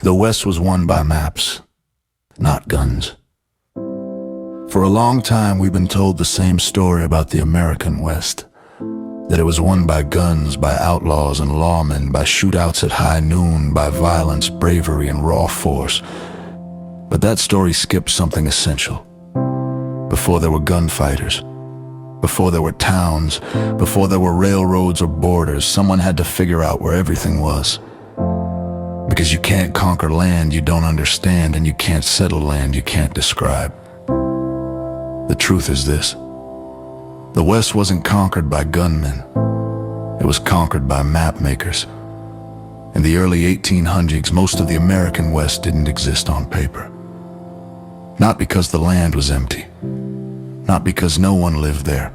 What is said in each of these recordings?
The West was won by maps, not guns. For a long time, we've been told the same story about the American West. That it was won by guns, by outlaws and lawmen, by shootouts at high noon, by violence, bravery, and raw force. But that story skipped something essential. Before there were gunfighters, before there were towns, before there were railroads or borders, someone had to figure out where everything was. Because you can't conquer land you don't understand, and you can't settle land you can't describe. The truth is this: the West wasn't conquered by gunmen. It was conquered by map makers. In the early 1800s, most of the American West didn't exist on paper. Not because the land was empty, not because no one lived there,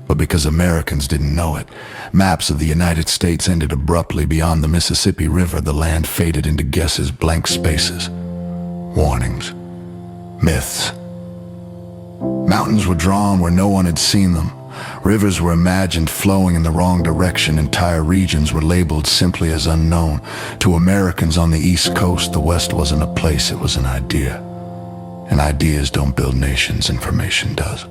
but because Americans didn't know it. Maps of the United States ended abruptly beyond the Mississippi River. The land faded into guesses, blank spaces, warnings, myths. Mountains were drawn where no one had seen them. Rivers were imagined flowing in the wrong direction. Entire regions were labeled simply as unknown. To Americans on the East Coast, the West wasn't a place, it was an idea. And ideas don't build nations, information does.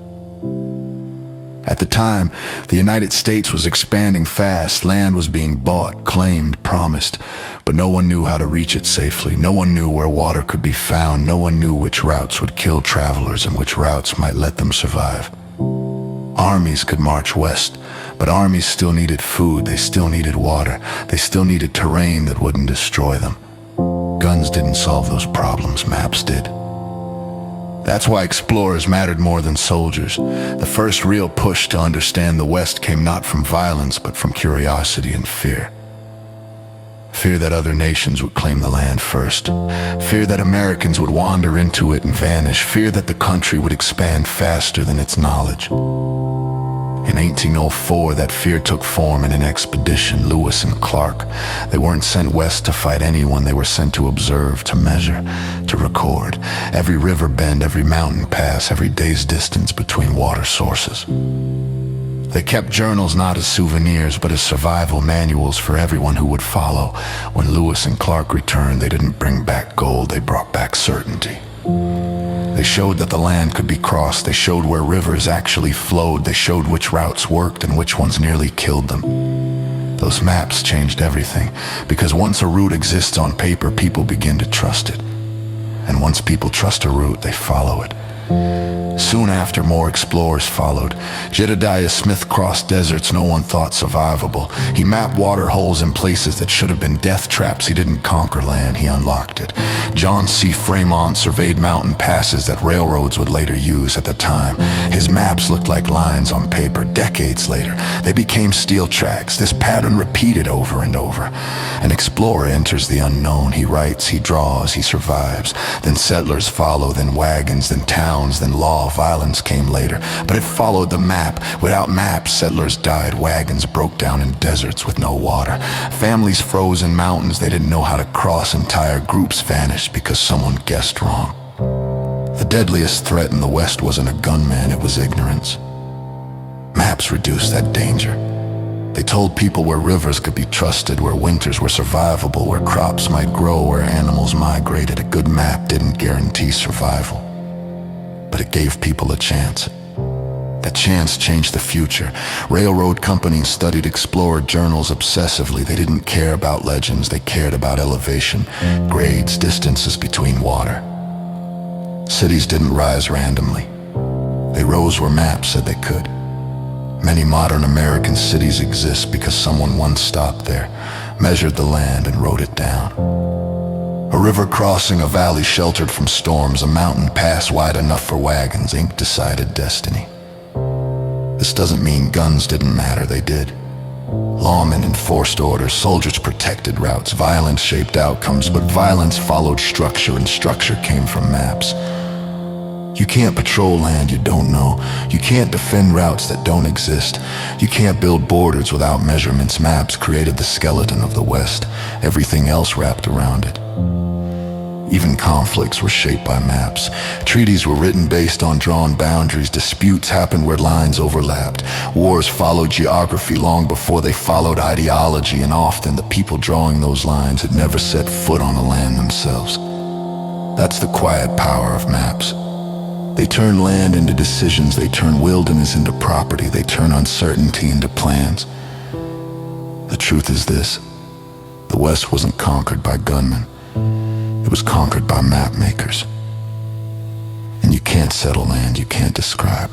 At the time, the United States was expanding fast. Land was being bought, claimed, promised, but no one knew how to reach it safely. No one knew where water could be found. No one knew which routes would kill travelers and which routes might let them survive. Armies could march west, but armies still needed food. They still needed water. They still needed terrain that wouldn't destroy them. Guns didn't solve those problems, maps did. That's why explorers mattered more than soldiers. The first real push to understand the West came not from violence, but from curiosity and fear. Fear that other nations would claim the land first. Fear that Americans would wander into it and vanish. Fear that the country would expand faster than its knowledge. In 1804, that fear took form in an expedition, Lewis and Clark. They weren't sent west to fight anyone. They were sent to observe, to measure, to record every river bend, every mountain pass, every day's distance between water sources. They kept journals not as souvenirs, but as survival manuals for everyone who would follow. When Lewis and Clark returned, they didn't bring back gold, they brought back certainty. They showed that the land could be crossed. They showed where rivers actually flowed. They showed which routes worked and which ones nearly killed them. Those maps changed everything, because once a route exists on paper, people begin to trust it. And once people trust a route, they follow it. Soon after, more explorers followed. Jedediah Smith crossed deserts no one thought survivable. He mapped water holes in places that should have been death traps. He didn't conquer land, he unlocked it. John C. Fremont surveyed mountain passes that railroads would later use. At the time, his maps looked like lines on paper. Decades later, they became steel tracks. This pattern repeated over and over. An explorer enters the unknown. He writes, he draws, he survives. Then settlers follow, then wagons, then towns, then law. Violence came later, but it followed the map. Without maps, settlers died. Wagons broke down in deserts with no water. Families froze in mountains they didn't know how to cross. Entire groups vanished because someone guessed wrong. The deadliest threat in the West wasn't a gunman, it was ignorance. Maps reduced that danger. They told people where rivers could be trusted, where winters were survivable, where crops might grow, where animals migrated. A good map didn't guarantee survival, but it gave people a chance. That chance changed the future. Railroad companies studied explorer journals obsessively. They didn't care about legends, they cared about elevation, grades, distances between water. Cities didn't rise randomly. They rose where maps said they could. Many modern American cities exist because someone once stopped there, measured the land, and wrote it down. A river crossing a valley sheltered from storms, a mountain pass wide enough for wagons. Ink decided destiny. This doesn't mean guns didn't matter, they did. Lawmen enforced orders, soldiers protected routes, violence shaped outcomes, but violence followed structure, and structure came from maps. You can't patrol land you don't know. You can't defend routes that don't exist. You can't build borders without measurements. Maps created the skeleton of the West. Everything else wrapped around it. Even conflicts were shaped by maps. Treaties were written based on drawn boundaries. Disputes happened where lines overlapped. Wars followed geography long before they followed ideology, and often the people drawing those lines had never set foot on the land themselves. That's the quiet power of maps. They turn land into decisions, they turn wilderness into property, they turn uncertainty into plans. The truth is this: the West wasn't conquered by gunmen. It was conquered by map makers. And you can't settle land you can't describe.